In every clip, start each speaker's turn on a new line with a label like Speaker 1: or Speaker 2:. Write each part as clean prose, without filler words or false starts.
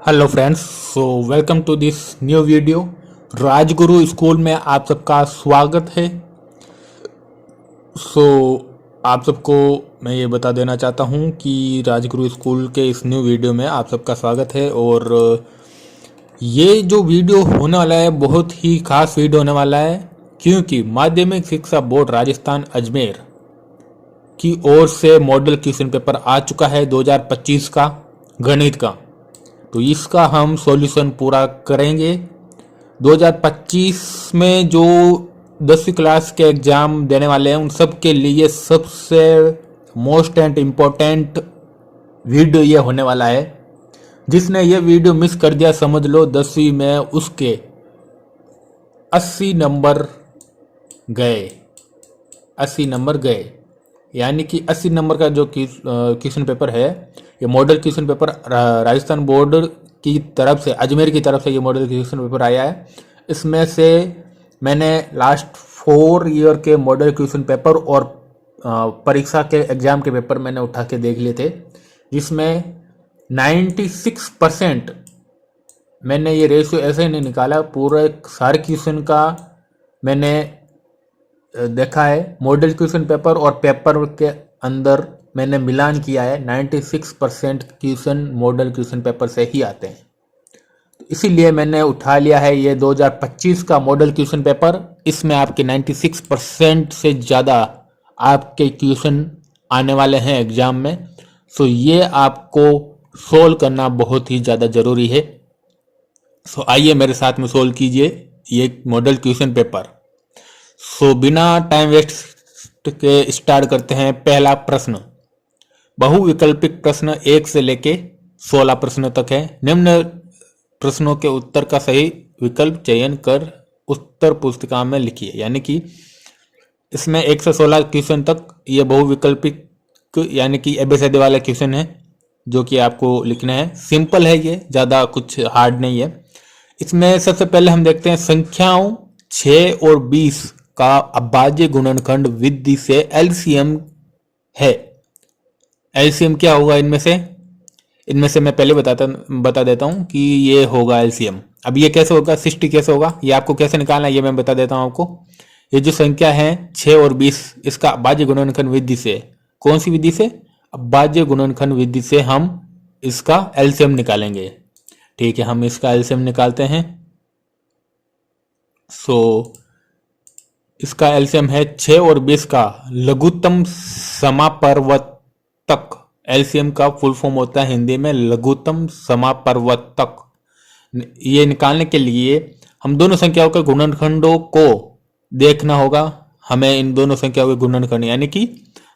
Speaker 1: Hello friends, so welcome to this new video. Rajguru school में आप सबका स्वागत है। सो आप सबको मैं ये बता देना चाहता हूँ कि राजगुरु स्कूल के इस न्यू वीडियो में आप सबका स्वागत है। और ये जो वीडियो होने वाला है बहुत ही खास वीडियो होने वाला है, क्योंकि माध्यमिक शिक्षा बोर्ड राजस्थान अजमेर की ओर से मॉडल क्वेश्चन पेपर आ चुका है 2025 का गणित का। तो इसका हम सॉल्यूशन पूरा करेंगे। 2025 में जो 10वीं क्लास के एग्जाम देने वाले हैं उन सब के लिए सबसे मोस्ट एंड इम्पोर्टेंट वीडियो ये होने वाला है। जिसने ये वीडियो मिस कर दिया समझ लो 10वीं में उसके 80 नंबर गए। 80 नंबर गए, यानी कि 80 नंबर का जो क्वेश्चन पेपर है, ये model question paper Rajasthan board की तरफ से, अजमेर की तरफ से ये मॉडल क्वेश्चन पेपर आया है। इसमें से मैंने लास्ट 4 ईयर के मॉडल क्वेश्चन पेपर और परीक्षा के एग्जाम के पेपर मैंने उठा के देख लिए थे, जिसमें 96% मैंने ये रेशियो ऐसे नहीं निकाला, पूरे सारे क्वेश्चन का मैंने देखा है। मॉडल क्वेश्चन पेपर और पेपर के अंदर मैंने मिलान किया है। 96% क्वेश्चन मॉडल क्वेश्चन पेपर से ही आते हैं। तो इसीलिए मैंने उठा लिया है ये 2025 का मॉडल क्वेश्चन पेपर। इसमें आपके 96% से ज़्यादा आपके क्वेश्चन आने वाले हैं एग्जाम में। सो ये आपको सोल्व करना बहुत ही ज़्यादा ज़रूरी है। सो आइए मेरे साथ में सोल्व कीजिए ये मॉडल क्वेश्चन पेपर। सो बिना टाइम वेस्ट के स्टार्ट करते हैं। पहला प्रश्न, बहुविकल्पिक प्रश्न 1 से लेके 16 प्रश्नों तक है। निम्न प्रश्नों के उत्तर का सही विकल्प चयन कर उत्तर पुस्तिका में लिखिए। यानी कि इसमें 1 से 16 क्वेश्चन तक ये बहुविकल्पिक यानी कि एबीसीडी वाला क्वेश्चन है जो कि आपको लिखना है। सिंपल है, ये ज़्यादा कुछ हार्ड नहीं है। इसमें सबसे पहले हम देखते हैं संख्याओं 6 और 20 का अभाज्य गुणनखंड विधि से एलसीएम है। एलसीएम क्या होगा इनमें से मैं पहले बता देता हूं कि ये होगा एलसीएम। अब ये कैसे होगा, 60 कैसे होगा, ये आपको कैसे निकालना है ये मैं बता देता हूं आपको। ये जो संख्या है 6 और 20, इसका अभाज्य गुणनखंड विधि से, कौन सी विधि से, अभाज्य गुणनखंड विधि से हम इसका एलसीएम निकालेंगे। ठीक है, हम इसका एलसीएम निकालते हैं। सो इसका एलसीएम है 6 और 20 का लघुत्तम समापवर्तक। एलसीएम का फुल फॉर्म होता है हिंदी में लघुत्तम समापवर्तक। ये निकालने के लिए हम दोनों संख्याओं के गुणनखंडों को देखना होगा। हमें इन दोनों संख्याओं के गुणनखंड, यानी कि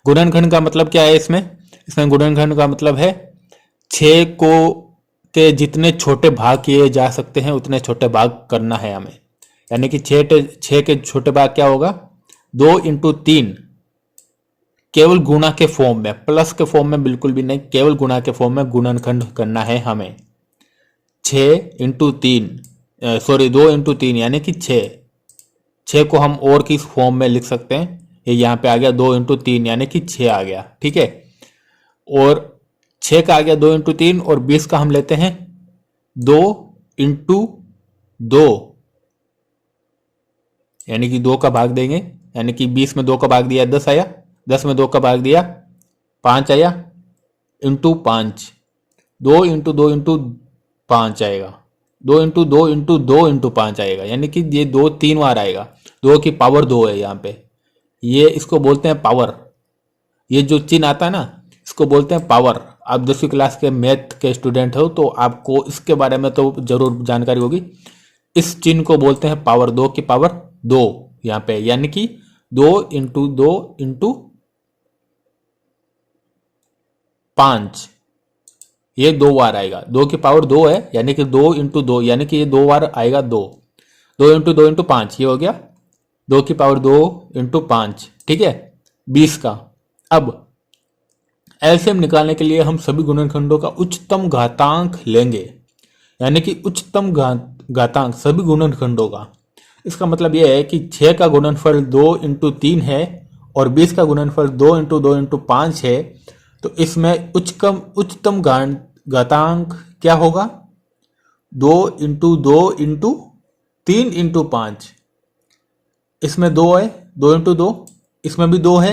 Speaker 1: गुणनखंड का मतलब क्या है इसमें गुणनखंड का मतलब है 6 को के जितने छोटे भाग किए जा सकते हैं उतने छोटे भाग करना है हमें। यानी कि 6 के छोटे भाग क्या होगा, 2 इंटू 3, केवल गुणा के फॉर्म में, प्लस के फॉर्म में बिल्कुल भी नहीं, केवल गुणा के फॉर्म में गुणनखंड करना है हमें। 6 इंटू 3 2 इंटू 3 यानी कि 6 को हम और किस फॉर्म में लिख सकते हैं, ये यहाँ पे आ गया 2 इंटू 3 यानी कि 6 आ गया। ठीक है, और 6 का आ गया 2 इंटू 3 और 20 का हम लेते हैं 2 इंटू 2 यानी कि 2 का भाग देंगे। यानी कि 20 में 2 का भाग दिया 10 आया, 10 में 2 का भाग दिया 5 आया, इंटू 5, 2 इंटू 2 इंटू 5 आएगा, 2 इंटू 2 इंटू 2 इंटू 5 आएगा। यानी कि ये 2 3 बार आएगा, 2 की पावर 2 है यहाँ पे। ये इसको बोलते हैं पावर। ये जो चिन्ह आता है ना, इसको बोलते हैं पावर। आप 10वीं क्लास के मैथ के स्टूडेंट हो तो आपको इसके बारे में तो जरूर जानकारी होगी। इस चिन्ह को बोलते हैं पावर, 2 की पावर 2 यहाँ पे। यानी कि 2 इंटू 2 इंटू 5, ये 2 बार आएगा। 2 की पावर 2 है, यानी कि 2 इंटू 2 यानी कि ये 2 बार आएगा। 2 इंटू 2 इंटू 5 ये हो गया 2 की पावर 2 इंटू 5। ठीक है, 20 का। अब एलसीएम निकालने के लिए हम सभी गुणनखंडों का उच्चतम घातांक लेंगे। यानी कि उच्चतम घातांक सभी गुणनखंडों का। इसका मतलब यह है कि 6 का गुणनफल 2 इंटू 3 है और 20 का गुणनफल 2 इंटू 2 इंटू 5 है। तो इसमें उच्चतम घातांक क्या होगा, 2 × 2 × 3 × 5, इसमें 2 है, 2 × 2, इसमें भी 2 है,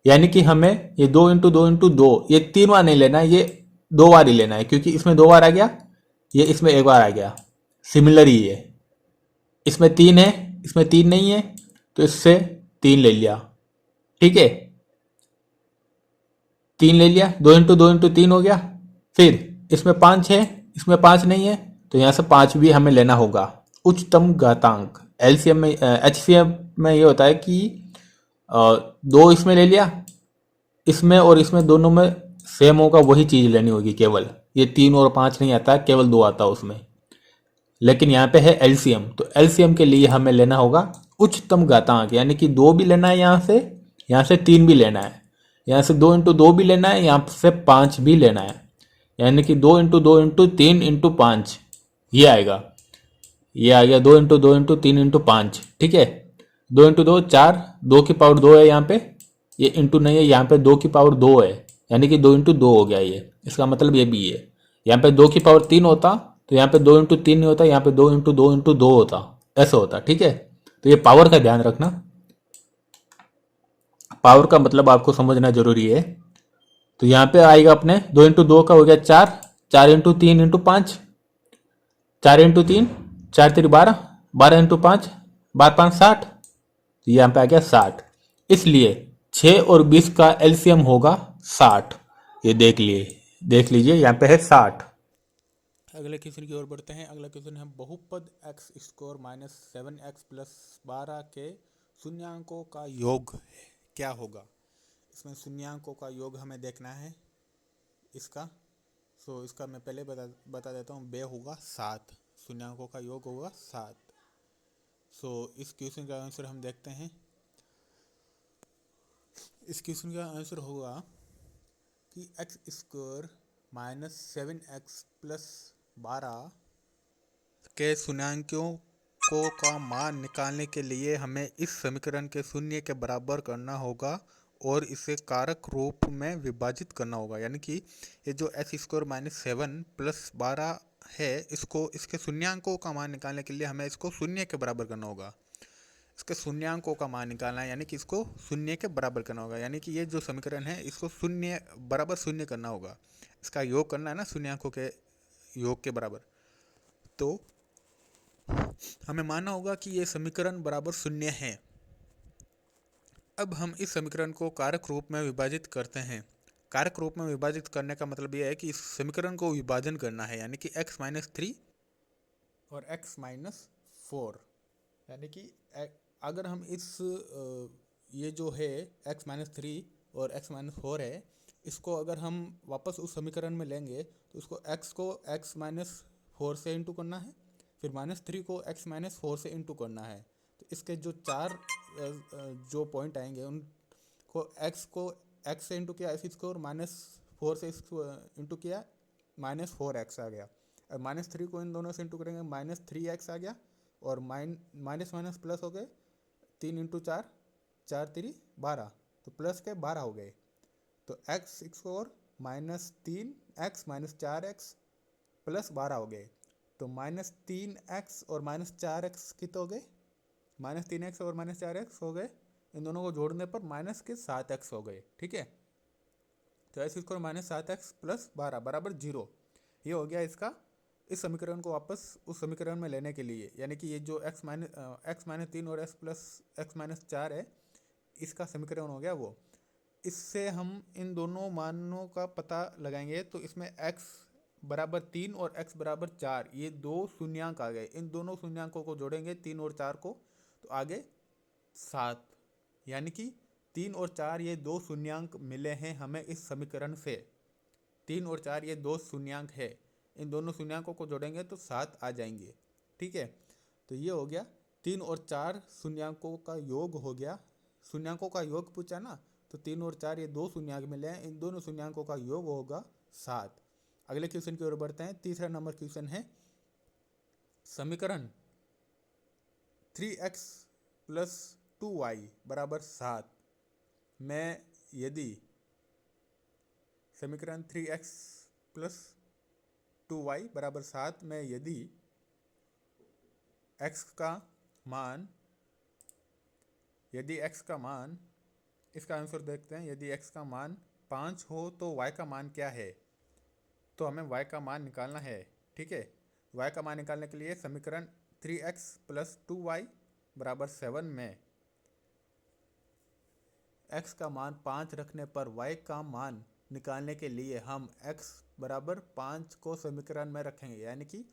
Speaker 1: यानी कि हमें ये 2 × 2 × 2 ये 3 बार नहीं लेना है, ये 2 बार ही लेना है, क्योंकि इसमें 2 बार आ गया, ये इसमें 1 बार आ गया, सिमिलर ही है। इसमें 3 है, इसमें 3 नहीं है, तो इससे 3 ले लिया, ठीक है, 3 ले लिया, 2 × 2 × 3 हो गया। फिर इसमें 5 है, इसमें 5 नहीं है, तो यहाँ से 5 भी हमें लेना होगा। उच्चतम घातांक एलसीएम में, एचसीएफ में ये होता है कि 2 इसमें ले लिया, इसमें और इसमें दोनों में सेम होगा, वही चीज़ लेनी होगी केवल। ये 3 और 5 नहीं आता, केवल 2 आता है उसमें। लेकिन यहाँ पे है एलसीएम, तो एलसीएम के लिए हमें लेना होगा उच्चतम घातांक, यानी कि 2 भी लेना है, यहाँ से 3 भी लेना है, यहाँ से 2 × 2 भी लेना है, यहाँ से 5 भी लेना है, यानी कि 2 × 2 × 3 × 5 ये आएगा, ये आ गया 2 × 2 × 3 × 5, ठीक है। 2 × 2 4, 2 की पावर 2 है यहाँ पे, ये इंटू नहीं है, यहाँ पे 2 की पावर 2 है, यानी कि 2 × 2 हो गया ये, इसका मतलब ये भी है। यहाँ पे 2 की पावर 3 होता, तो यहाँ पे 2 × 3 नहीं होता, यहाँ पे 2 × 2 × 2 होता, ऐसा होता, ठीक है। तो ये पावर का ध्यान रखना, पावर का मतलब आपको समझना जरूरी है। तो यहाँ पे आएगा अपने 2 × 2 का हो गया 4, 4 × 3 × 5, 4 × 3, 4 × 3 12, 12 × 5, 12 × 5 60, तो यहाँ पे आ गया 60। इसलिए 6 और 20 का एलसीएम होगा 60, ये देख लीजिए यहाँ पे है 60। अगले क्वेश्चन की ओर बढ़ते हैं। अगला क्वेश्चन है बहुपद x square minus 7x plus 12 के शून्यांकों का योग क्या होगा। इसमें शून्यांकों का योग हमें देखना है इसका। इसका मैं पहले बता देता हूँ, बे होगा 7, शून्यांकों का योग होगा 7। इस क्वेश्चन का आंसर हम देखते हैं। इस क्वेश्चन का आंसर होगा कि x square minus 7x plus 12 के शून्यांकों का मान निकालने के लिए हमें इस समीकरण के शून्य के बराबर करना होगा और इसे कारक रूप में विभाजित करना होगा। यानी कि ये जो एक्स स्क्वायर माइनस 7 प्लस 12 है, इसको इसके शून्यांकों का मान निकालने के लिए हमें इसको शून्य के बराबर करना होगा। इसके शून्यांकों का मान निकालना है, यानी कि इसको शून्य के बराबर करना होगा। यानी कि ये जो समीकरण है इसको शून्य बराबर शून्य करना होगा, इसका योग करना है ना शून्यांकों के योग के बराबर। तो हमें मानना होगा कि ये समीकरण बराबर शून्य है। अब हम इस समीकरण को कारक रूप में विभाजित करते हैं। कारक रूप में विभाजित करने का मतलब यह है कि इस समीकरण को विभाजन करना है, यानी कि x-3 और x-4, यानी कि अगर हम इस ये जो है x-3 और x-4 है, इसको अगर हम वापस उस समीकरण में लेंगे तो उसको x को x-4 से इंटू करना है, फिर -3 को x-4 से इंटू करना है। तो इसके जो 4 जो पॉइंट आएंगे उनको x से इंटू किया, x स्क्वायर -4 से इंटू किया, -4x आ गया। और -3 को इन दोनों से इंटू करेंगे, -3x आ गया, और माइनस माइनस प्लस हो गए, 3 × 4, 4 × 3 12, तो प्लस के 12 हो गए। तो x square -3x -4x plus 12 हो गए। तो -3x और -4x कितने हो गए, -3x और -4x हो गए। इन दोनों को जोड़ने पर -7x हो गए, ठीक है। तो एक्स स्क्वायर -7x प्लस 12 बराबर 0, ये हो गया इसका। इस समीकरण को वापस उस समीकरण में लेने के लिए, यानी कि ये जो x-3 और x-4 है, इसका समीकरण हो गया वो। इससे हम इन दोनों मानों का पता लगाएंगे, तो इसमें x बराबर 3 और x बराबर 4, ये दो शून्यांक आ गए। इन दोनों शून्यांकों को जोड़ेंगे 3 और 4 को, तो आगे 7, यानी कि 3 और 4 ये दो शून्यांक मिले हैं हमें इस समीकरण से। 3 और 4 ये दो शून्यांक है, इन दोनों शून्यांकों को जोड़ेंगे तो 7 आ जाएंगे, ठीक है। तो ये हो गया 3 और 4 शून्यांकों का योग हो गया। शून्यांकों का योग पूछा ना, तो 3 और 4 ये दो शून्यांक मिले हैं, इन दोनों शून्यांकों का योग होगा 7। अगले क्वेश्चन की ओर बढ़ते हैं। तीसरा नंबर क्वेश्चन है समीकरण 3x प्लस 2y बराबर 7 में यदि समीकरण 3x प्लस 2y बराबर 7 में यदि x का मान इसका आंसर देखते हैं। यदि x का मान 5 हो तो y का मान क्या है? तो हमें y का मान निकालना है। ठीक है, y का मान निकालने के लिए समीकरण 3x प्लस 2y बराबर 7 में x का मान 5 रखने पर y का मान निकालने के लिए हम x बराबर 5 को समीकरण में रखेंगे। यानी कि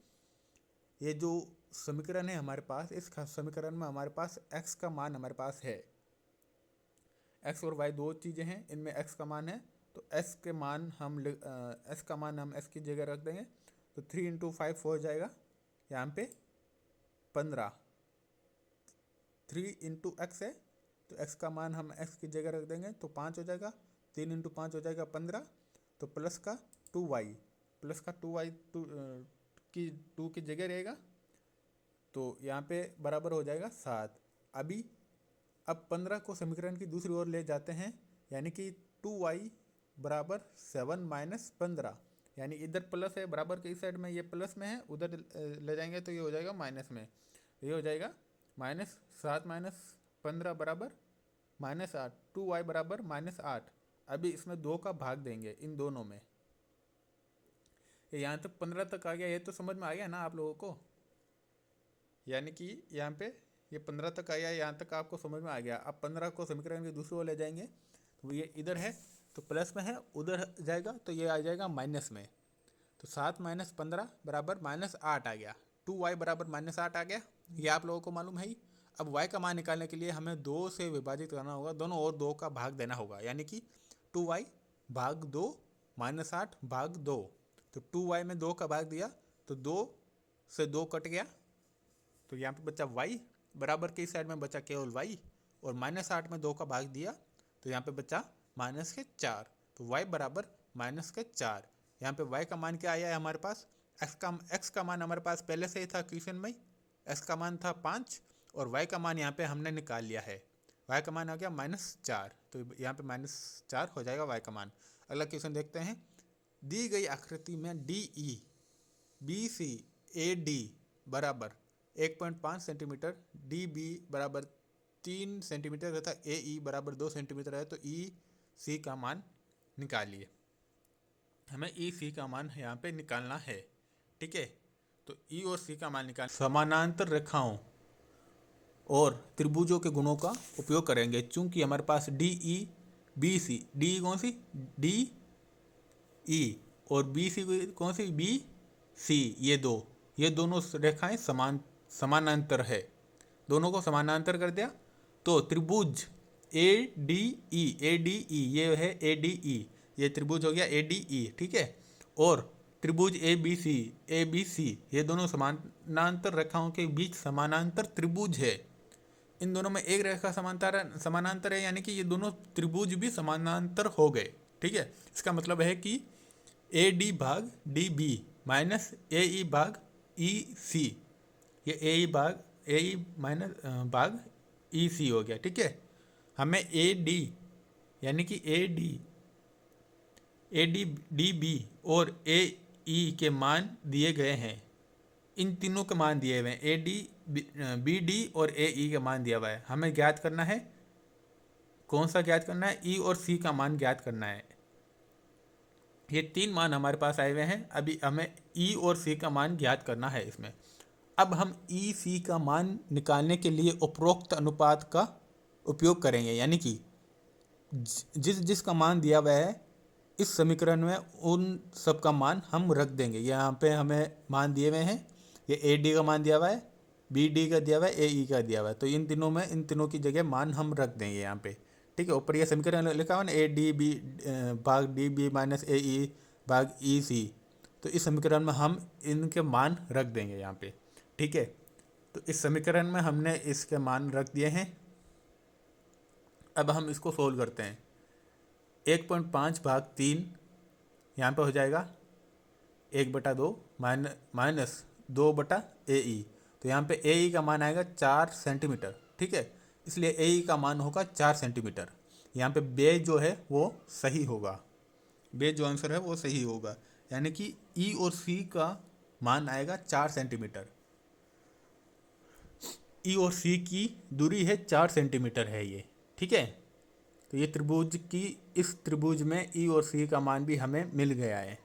Speaker 1: ये जो समीकरण है हमारे पास, इस समीकरण में हमारे पास x का मान हमारे पास है। x और y दो चीज़ें हैं, इनमें x का मान है, तो x का मान हम x की जगह रख देंगे। तो 3 इंटू 5 हो जाएगा यहाँ पे 15। 3 इंटू एक्स है, तो x का मान हम x की जगह रख देंगे तो 5 हो जाएगा। 3 इंटू 5 हो जाएगा 15, तो प्लस का 2y, प्लस का 2y 2 की जगह रहेगा, तो यहाँ पे बराबर हो जाएगा 7। अब 15 को समीकरण की दूसरी ओर ले जाते हैं, यानी कि 2y बराबर 7 माइनस 15, यानी इधर प्लस है, बराबर के इस साइड में ये प्लस में है, उधर ले जाएंगे तो ये हो जाएगा माइनस में। ये हो जाएगा -7 माइनस 15 बराबर -8, 2y बराबर -8। अभी इसमें 2 का भाग देंगे इन दोनों में। यहाँ तक 15 तक आ गया, ये तो समझ में आ गया ना आप लोगों को? यानी कि यहाँ पे ये 15 तक आया, यहाँ तक आपको समझ में आ गया। अब 15 को समीकरण की दूसरी ओर ले जाएंगे, तो ये इधर है तो प्लस में है, उधर जाएगा तो ये आ जाएगा माइनस में। तो 7 माइनस 15 बराबर -8 आ गया। 2y बराबर -8 आ गया, ये आप लोगों को मालूम है ही। अब y का मान निकालने के लिए हमें 2 से विभाजित करना होगा, दोनों ओर 2 का भाग देना होगा, यानी कि 2y भाग 2 -8 भाग 2। तो 2y में 2 का भाग दिया तो 2 से 2 कट गया, तो यहाँ पे बचा y, बराबर के इस साइड में बचा केवल y, और -8 में 2 का भाग दिया तो यहाँ पे बचा -4। तो y बराबर -4। यहाँ पे y का मान क्या आया है हमारे पास? x का मान हमारे पास पहले से ही था क्वेश्चन में, x का मान था 5 और y का मान यहाँ पे हमने निकाल लिया है। y का मान आ गया -4, तो यहाँ पे -4 हो जाएगा y का मान। अगला क्वेश्चन देखते हैं। दी गई आकृति में DE BC AD बराबर 1.5 सेंटीमीटर, DB बराबर 3 सेंटीमीटर तथा AE बराबर 2 सेंटीमीटर है, तो EC का मान निकालिए। हमें EC का मान यहाँ पे निकालना है। ठीक है, तो E और C का मान निकाल समानांतर रेखाओं और त्रिभुजों के गुणों का उपयोग करेंगे। चूंकि हमारे पास DE BC, DE कौन सी? DE, और BC कौन सी? BC, ये दोनों रेखाएं समानांतर है। दोनों को समानांतर कर दिया तो त्रिभुज ADE, ये है ADE, ये त्रिभुज हो गया ADE। ठीक है, और त्रिभुज ABC, ये दोनों समानांतर रेखाओं के बीच समानांतर त्रिभुज है। इन दोनों में एक रेखा समानांतर है, यानी कि ये दोनों त्रिभुज भी समानांतर हो गए। ठीक है, इसका मतलब है कि AD भाग DB माइनस AE भाग EC, ये AE माइनस भाग EC हो गया। ठीक है, हमें AD यानी कि AD DB और AE के मान दिए गए हैं। इन तीनों के मान दिए हुए हैं, AD BD और AE का मान दिया हुआ है। हमें ज्ञात करना है, कौन सा ज्ञात करना है? E और C का मान ज्ञात करना है। ये 3 मान हमारे पास आए हुए हैं, अभी हमें E और C का मान ज्ञात करना है इसमें। अब हम EC का मान निकालने के लिए उपरोक्त अनुपात का उपयोग करेंगे, यानी कि जिसका मान दिया हुआ है इस समीकरण में उन सब का मान हम रख देंगे। यहाँ पे हमें मान दिए हुए हैं, ये AD का मान दिया हुआ है, BD का दिया हुआ है, AE का दिया हुआ है, तो इन तीनों की जगह मान हम रख देंगे यहाँ पे। ठीक है, ऊपर ये समीकरण लिखा हुआ ना, ADB भाग DB माइनस AE भाग EC, तो इस समीकरण में हम इनके मान रख देंगे यहाँ पे। ठीक है, तो इस समीकरण में हमने इसके मान रख दिए हैं। अब हम इसको सोल्व करते हैं। 1.5 भाग 3 यहाँ पे हो जाएगा 1/2 माइनस 2/AE, तो यहाँ पे AE का मान आएगा 4 सेंटीमीटर। ठीक है, इसलिए AE का मान होगा 4 सेंटीमीटर। यहाँ पे बे जो है वो सही होगा, बे जो आंसर है वो सही होगा। यानी कि ई और सी का मान आएगा 4 सेंटीमीटर। ई और सी की दूरी है 4 सेंटीमीटर है ये, ठीक है। तो ये त्रिभुज की, इस त्रिभुज में ई और सी का मान भी हमें मिल गया है।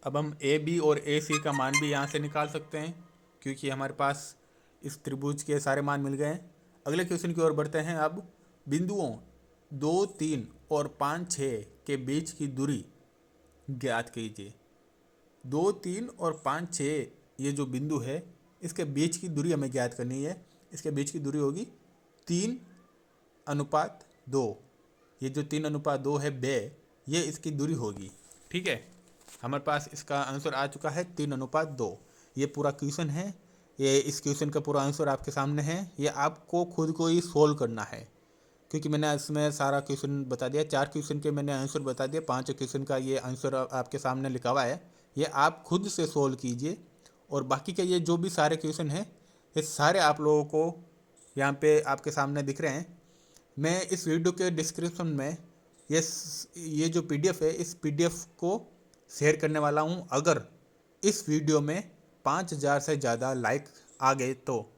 Speaker 1: अब हम ए बी और ए सी का मान भी यहाँ से निकाल सकते हैं, क्योंकि हमारे पास इस त्रिभुज के सारे मान मिल गए हैं। अगले क्वेश्चन की ओर बढ़ते हैं। अब बिंदुओं 2, 3 और 5, 6 के बीच की दूरी ज्ञात कीजिए। 2, 3 और 5, 6 ये जो बिंदु है, इसके बीच की दूरी हमें ज्ञात करनी है। इसके बीच की दूरी होगी 3:2। ये जो 3:2 है बे, ये इसकी दूरी होगी, ठीक है। हमारे पास इसका आंसर आ चुका है 3:2। ये पूरा क्वेश्चन है। ये इस क्वेश्चन का पूरा आंसर आपके सामने है। ये आपको खुद को ही सोल्व करना है, क्योंकि मैंने इसमें सारा क्वेश्चन बता दिया। 4 क्वेश्चन के मैंने आंसर बता दिए, 5 क्वेश्चन का ये आंसर आपके सामने लिखा हुआ है। ये आप खुद से सोल्व कीजिए। और बाकी के ये जो भी सारे क्वेश्चन हैं, ये सारे आप लोगों को यहाँ पे आपके सामने दिख रहे हैं। मैं इस वीडियो के डिस्क्रिप्शन में ये जो पीडीएफ है, इस पीडीएफ को शेयर करने वाला हूँ। अगर इस वीडियो में 5000 से ज़्यादा लाइक आ गए तो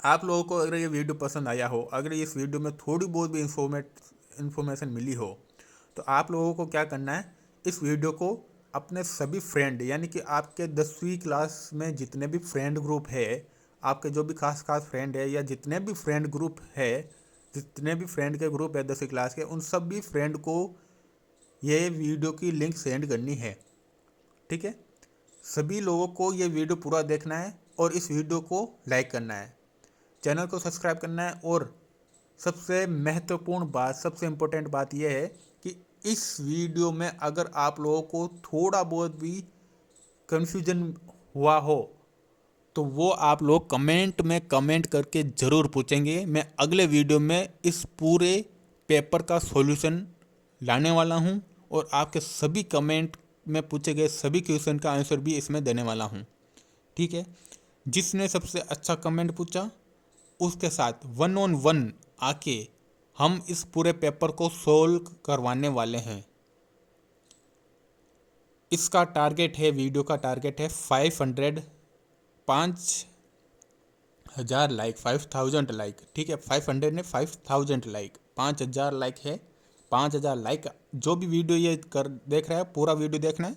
Speaker 1: आप लोगों को, अगर ये वीडियो पसंद आया हो, अगर इस वीडियो में थोड़ी बहुत भी इन्फॉर्मेशन मिली हो, तो आप लोगों को क्या करना है, इस वीडियो को अपने सभी फ्रेंड, यानी कि आपके 10वीं क्लास में जितने भी फ्रेंड ग्रुप है, आपके जो भी खास फ्रेंड है, या जितने भी फ्रेंड ग्रुप है, जितने भी फ्रेंड के ग्रुप है 10वीं क्लास के, उन सभी फ्रेंड को ये वीडियो की लिंक सेंड करनी है, ठीक है। सभी लोगों को ये वीडियो पूरा देखना है और इस वीडियो को लाइक करना है, चैनल को सब्सक्राइब करना है। और सबसे महत्वपूर्ण बात, सबसे इम्पोर्टेंट बात यह है कि इस वीडियो में अगर आप लोगों को थोड़ा बहुत भी कन्फ्यूजन हुआ हो, तो वो आप लोग कमेंट में कमेंट करके ज़रूर पूछेंगे। मैं अगले वीडियो में इस पूरे पेपर का सॉल्यूशन लाने वाला हूं और आपके सभी कमेंट में पूछे गए सभी क्वेश्चन का आंसर भी इसमें देने वाला हूं, ठीक है। जिसने सबसे अच्छा कमेंट पूछा, उसके साथ 1-on-1 आके हम इस पूरे पेपर को सोल्व करवाने वाले हैं। इसका टारगेट है, वीडियो का टारगेट है 5,000 लाइक, 5000 लाइक, ठीक है। 500 ने 5000 लाइक, 5000 लाइक है। 5000 लाइक, जो भी वीडियो ये देख रहा है, पूरा वीडियो देखना है।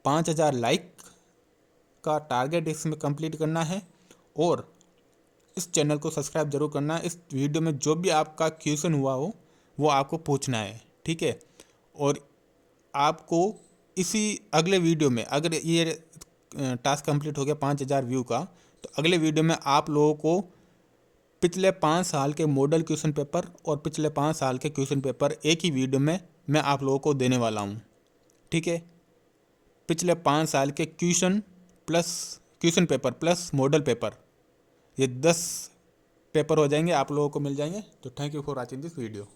Speaker 1: 5000 लाइक का टारगेट इसमें कंप्लीट करना है और इस चैनल को सब्सक्राइब जरूर करना है। इस वीडियो में जो भी आपका क्वेश्चन हुआ हो, वो आपको पूछना है, ठीक है। और आपको इसी अगले वीडियो में, अगर ये टास्क कंप्लीट हो गया 5000 व्यू का, तो अगले वीडियो में आप लोगों को पिछले 5 साल के मॉडल क्वेश्चन पेपर और पिछले 5 साल के क्वेश्चन पेपर एक ही वीडियो में मैं आप लोगों को देने वाला हूँ, ठीक है। पिछले 5 साल के question paper plus model paper, ये 10 पेपर हो जाएंगे, आप लोगों को मिल जाएंगे। तो thank you for watching this video.